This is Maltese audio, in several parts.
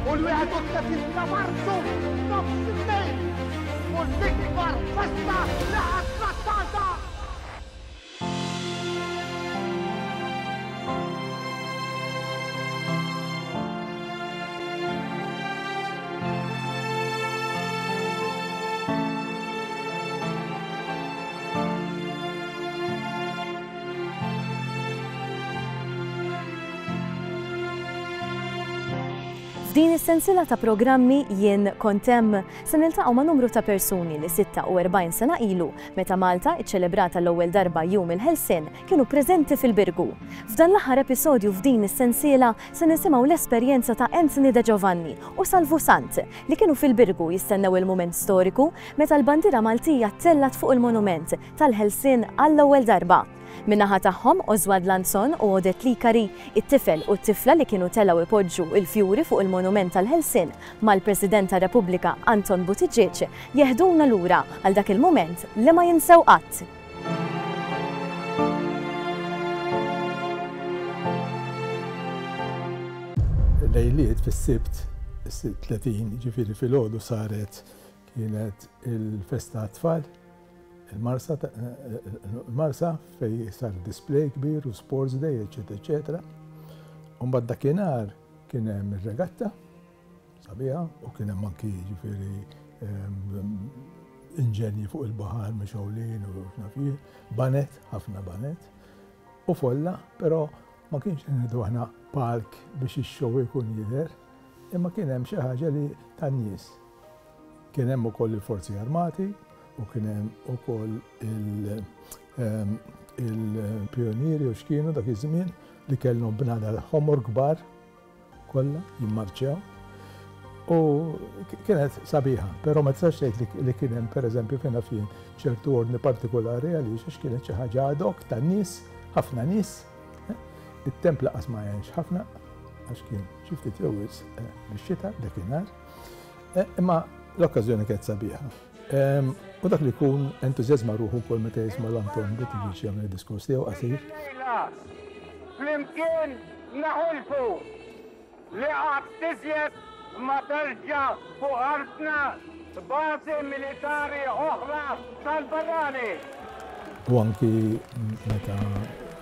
و ال31 ta' Marzu nofs il-lejl u l-ikbar festa li ħadd trattata. F'din is-sensiela ta' programmi jien kontem se niltaqgħu ma' numru ta' persuni li 46 sena ilu meta Malta iċċelebrata l-ewwel darba jum il-Ħelsien kienu preżenti fil-Birgu. F'dan l-aħħar episodju f'din is-sensiela se nisimgħu l-esperjenza ta' Anthony De Giovanni u Salvo Sant li kienu fil-Birgu jistennew il-mument storiku meta l-bandiera Maltija tellat fuq il-monument tal-Ħelsien għall-ewwel darba. Min-naħa tagħhom Oswald Lanson u Odette Likari, it-tifel u t-tifla li kienu telgħu ipoġġu il-fjuri fuq il-monument tal-Ħelsien mal-President tar-Repubblika Anton Buttigieg jeħduna lura għal dak il-mument li ma jinsew qatt. Lejliet fis-Sibt 30 ġifieri filgħodu saret kienet il-festa tfal. Il-Marsa fej sar display kbir u sports day, eccetera. Mbagħad dakinhar kien hemm ir-regatta sabiħa u kien hemm anki ġifieri inġenji fuq il-baħar mexewlin u x'nafih, banet, ħafna banet. U folla, però ma kienx nieħdu aħna park biex ix-show ikun jidher, imma kien hemm xi ħaġa li tan-nies. Kien hemm ukoll il-Forzi Armati, u kien hemm ukoll il-pionieri u x'kienu dak iż-żmien li kellhom bnada ħomor kbar kollha jimmarċew. U kienet sabiħa, però ma tistax tgħid li kien hemm pereżempju kien fien ċertu ordni partikolari għaliex għax kienet xi ħaġa ad hoc tan-nies, ħafna nies. It-temp laqas ma jgħinx ħafna għax kien xi ftit jewwies bix-xita dakinhar. Imma l-okkażjoni kienet sabiħa. U dak li jkun entużjażma ruħu wkoll meta jisma' l-Anton Buttigieg jagħmel id-diskors tiegħu qasir. Flimkien naħulfu li qatt tiżjed ma terġa' fuq ardna bażi militari oħra tal-Badani. U anki meta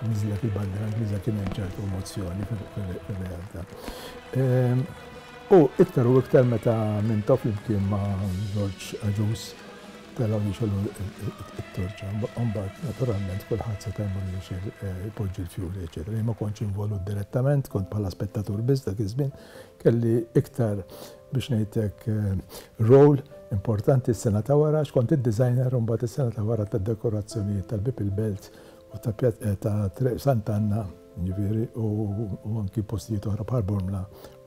niżlet il-bandera Ingliża kien hemm ċertu emozzjoni fir-realtà. U iktar u iktar meta minn flimkien ma' George Aġus telgħu jixollu it-torċa. Mbagħad naturalment kulħadd se tagħmel jpoġġi l-fjuri, eċetera. Ma kontx involut direttament, kont bħala spettatur biss dak iż-żmien, kelli iktar biex ngħidlek role importanti s-sena ta' wara, x'kont id-designer u mbagħad is-sena ta' wara tad-dekorazzjonijiet tal-Bib il-Belt u ta' Sant'Anna ġifieri u anki postijiet oħra bħal Bormla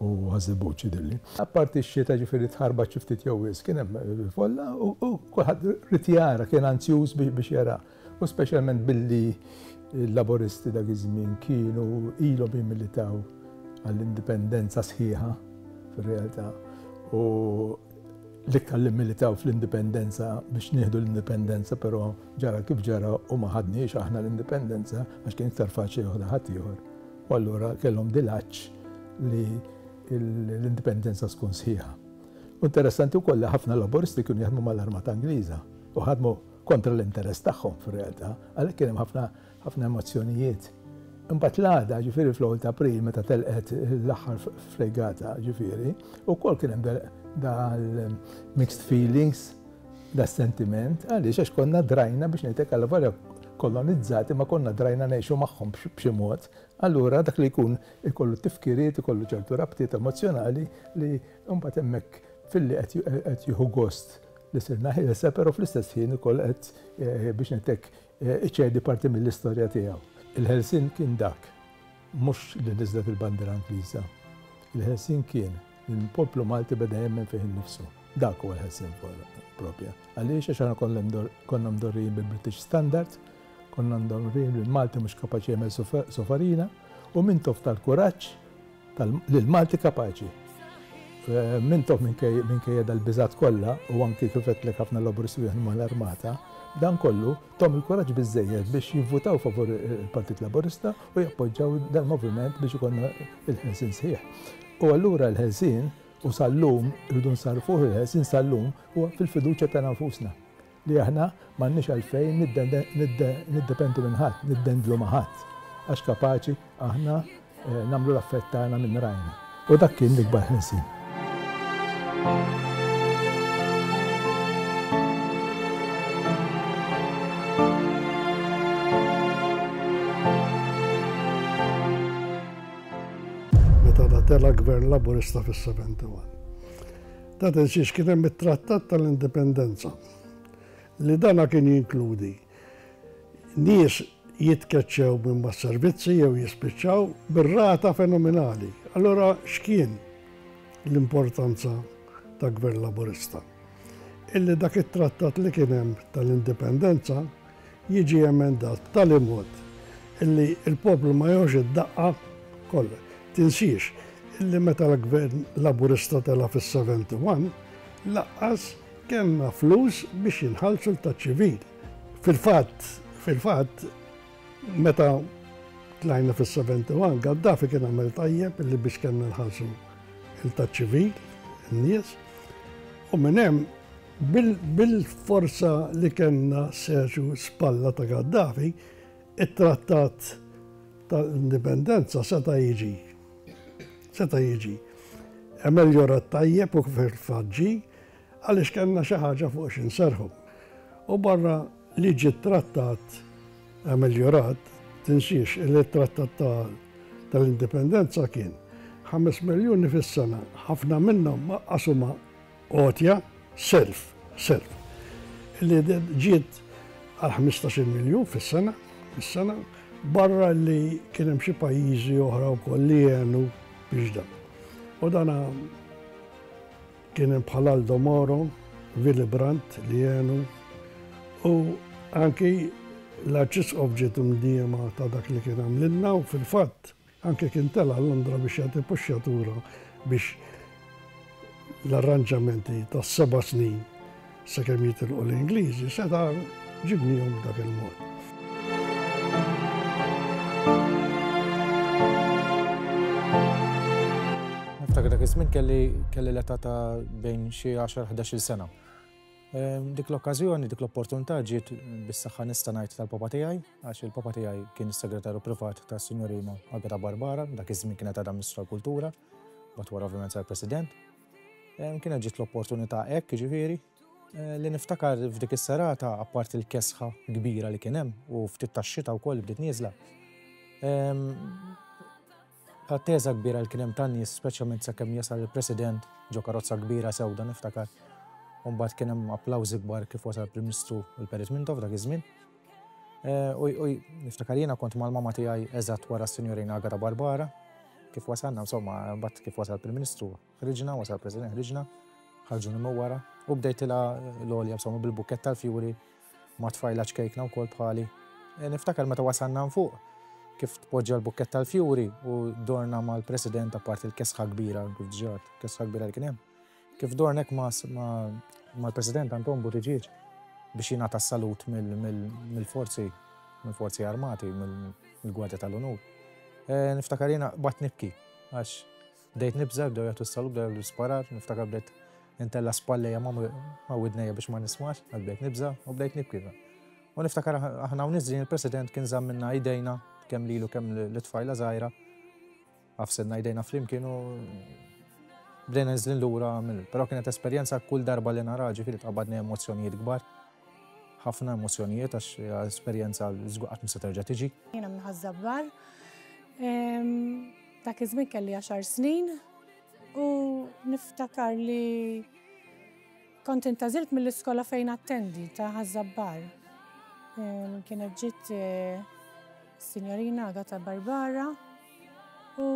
u Ħażibuċi dilli. Apparti x-xita ġifieri tħarbaġ xi ftit jewwies kien hemm folla u kulħadd rid jara kien anzjuż biex jara. U speċjalment billi l-laboristi dak iż-żmien kienu ilhom jimmilitaw għall-indipendenza sħiħa fir-realtà u l-iktar li militaw fl-indipendenza biex nieħdu l-indipendenza, però ġara kif ġara u ma ħadniex aħna l-indipendenza għax kien iktar faċli joħda ħadd ieħor. U allura kellhom dilaċċ li l-indipendenza tkun sħiħa. U interessanti wkoll li ħafna laboristi kienu jaħdmu mal-Armata Ingliża u ħadmu kontra l-interess tagħhom fir-realtà, għalhekk kien hemm ħafna emozzjonijiet. Imbagħad l-għada ġifieri fl-ewwel ta' April meta telqet l-aħħar fregata ġifieri, ukoll kien hemm dal-mixed feelings, da sentiment, għaliex għax konna drajna biex ngħidlek għal-varja kolonizzati ma konna drajna ngħixu magħhom b'xi mod. Allura dak li jkun ikollu tifkiriet, ikollu ċertu rabtiet emozjonali li mbagħad hemmhekk filli qed jieħu gost li sirna ħilsa, però fl-istess ħin ukoll qed biex ngħidlek iċedi parti mill-istorja tiegħu. Il-Ħelsien kien dak, mhux li niżlet il-bandera Ingliża. Il-Ħelsien kien il-poplu Malti beda jemmen fih innifsu. Dak huwa l-Ħelsien propja. Għaliex għax aħna konna mdorrijin bil-British Standard, konna mdorrijin li l-Malti mhux kapaċi jagħmel sofarina u mintof tal-kuraġġ li l-Malti kapaċi. Mintof minkejja dal-biżat kollha u anki kif qedlek ħafna laboristi jaħdmu mal-armata, Dan kollu tom il-kuraġġ biżżejjed biex jivvutaw favur il-Partit Laburista u jappoġġaw dal-moviment biex ikonna il-ħelsin sħiħ. U allura l-ħelsin u sal-lum irridu nsarfuh il-ħelsin sal-lum huwa fil-fiduċja ta' nafusna li aħna m'għandniex għalfejn niddependu minn ħadd, niddendlu ma' ħadd għax kapaċi aħna nagħmlu l-affett tagħna minn rajna. U dak kien l-ikbar ħelsin. Tela gvern laburista fis-71. Ta' tinsiex kien hemm it-Trattat tal-Indipendenza li dana kien jinkludi nies jitkeċċew minn mas-servizzi jew jispiċċaw bir-rata fenomenali. Allora x'kien l-importanza ta' gvern laburista? Illi dak it-trattat li kien hemm tal-indipendenza jiġi emendat tal-imod illi il-poplu ma jgħux id-daqqa kollha. Tinsiex illi meta l-gvern laburista tela fis-71 laqqas kellna flus biex jinħallsu l-tat ċivil. Fil-fatt, meta tlajna fis-71 Gaddafi kien għamel tajjeb illi biex kellna nħallsu l-tat ċivil, n-nies, u minn hemm bil-forza li kellna serġu spalla ta' Gaddafi, it-trattat tal-indipendenza seta' jiġi emeljorat tajjeb u fil-faġġi għaliex kellna xi ħaġa fuq x'inserħu. U barra li ġie trattat emeljorat, tinsiex il-trattat tal-indipendenza kien 5 miljuni fis-sena, ħafna minnhom maqasuma qotja self. Li ġiet għal 15 miljun fis-sena, barra li kien hemm xi pajjiżi oħra wkoll li jgħenu biex dan. U dana kien hemm bħal Aldo Moro, Willy Brandt li jgħenu u anki l-Arċisqof ġiet imdiema ta' dak li kien għamlilna u fil-fatt anke kien tela Londra biex jagħti puxxjatura biex l-arranġamenti ta' 7 snin sakemm jitilqu l-Ingliżi seta' ġibnihom dak il-mod. Niftakar dak iż-żmien kelli l-età ta' bejn xi 10-11 sena. Dik l-okkażjoni, dik l-opportunità ġiet bis-saħħa nista' ngħid tal-papa tiegħi, għax il-papa tiegħi kien is-segretarju privat tas-Sinjorina Agata Barbara, dak iż-żmien kienet għadha Ministru tal-Kultura, bat wara ovvjament sar President. Kienet ġiet l-opportunità hekk jiġifieri li niftakar f'dik is-serata apparti l-kesħa kbira li kien hemm u ftit tax-xita wkoll bdiet nieżla. Attesa kbira li kien hemm tan-nies, speċjalment sakemm jasal il-President ġo karozza kbira sewda niftakar. U mbagħad kien hemm applawżi kbar kif wasal il-Prim Ministru il-Perit Mintov dak iż-żmien. Niftakar jiena kont mal-mama tiegħi eżatt wara s-Sinjorina Agata Barbara. Kif wasalna, insomma, mbagħad kif wasal il-Prim Ministru, ħriġna, wasal il-President, ħriġna, ħarġuni minn wara u bdejtilha l-għolja insomma bil-bukkett tal-fjuri ma' tfajla ċkejkna wkoll bħali. Niftakar meta wasalna fuq kif tpoġġa l-bukkett tal-fjuri u dorna mal-President apart il-kesħa kbira, kif ġġat, kesħa kbira li kien hemm. Kif dornek mal-President Anton Buttigieg biex jingħata s-salut mill-forzi armati, mill-Gwardja tal-Onur. Niftakar jiena bat nibki, għax bdejt nibża, bdew jagħtu s-salut, bdew l-isparar, niftakar bdejt intella spallejja ma' widnejja biex ma nismax, bdejt nibża u bdejt nibki. U niftakar aħna u niżrin il-President kien żammilna idejna kemm lilu kemm l-tfajla żgħira, għafsidna idejna flimkien u bdejna nżlin lura però kienet esperjenza kull darba li nara ġifieri tqabadni emozzjonijiet kbar. Ħafna emozzjonijiet għax esperjenza żgur qatt ma se terġa' tiġi. Jiena minn Ħażabbar. Dak iż-żmien kelli 10 snin u niftakar li kont intażilt mill-iskola fejn attendi ta' Ħażabbar. Kienet ġiet Sinjorina Agata Barbara u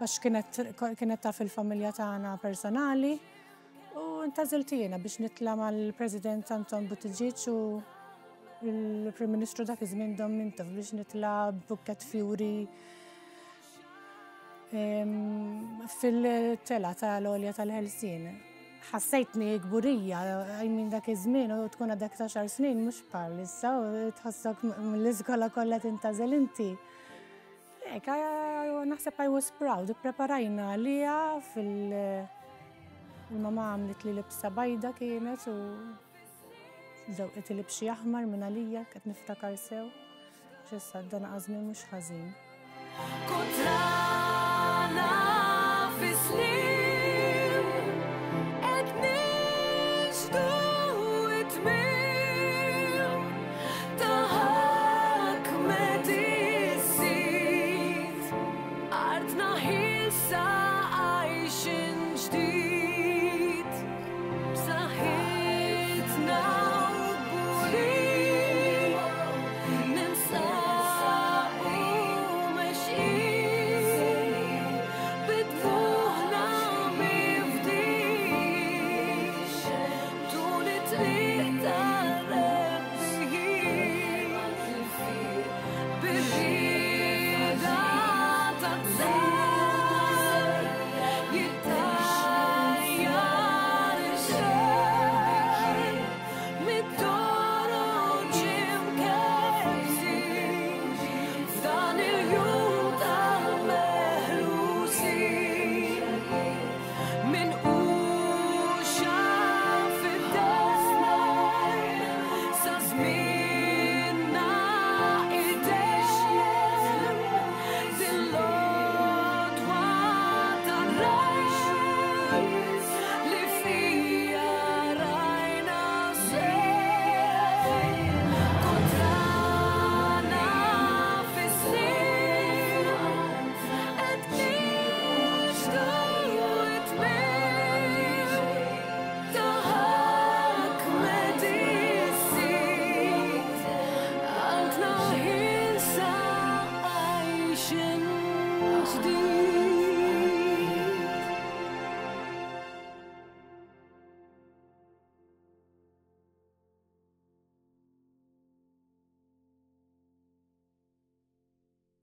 għax kienet taf il-familja tagħna personali u intażilt jiena biex nitla' mal-President Anton Buttigieg u il-Prim Ministru dak iż-żmien Don Mintov biex nitla' bukkett fjuri fil-tela tal-għolja tal-Ħelsien. ħassejtni gburija, minn dak iż-żmien u tkun għadek 10 snin mhux bħalissa u tħossok mill-iskola kollha tintażel inti. Naħseb I was proud, ippreparajna għalija il-mama għamlet li libsa bajda kienet u żewqet il-libxi aħmar minn għalija qed niftakar sew. Ġissa dan għażmi mhux ħażin.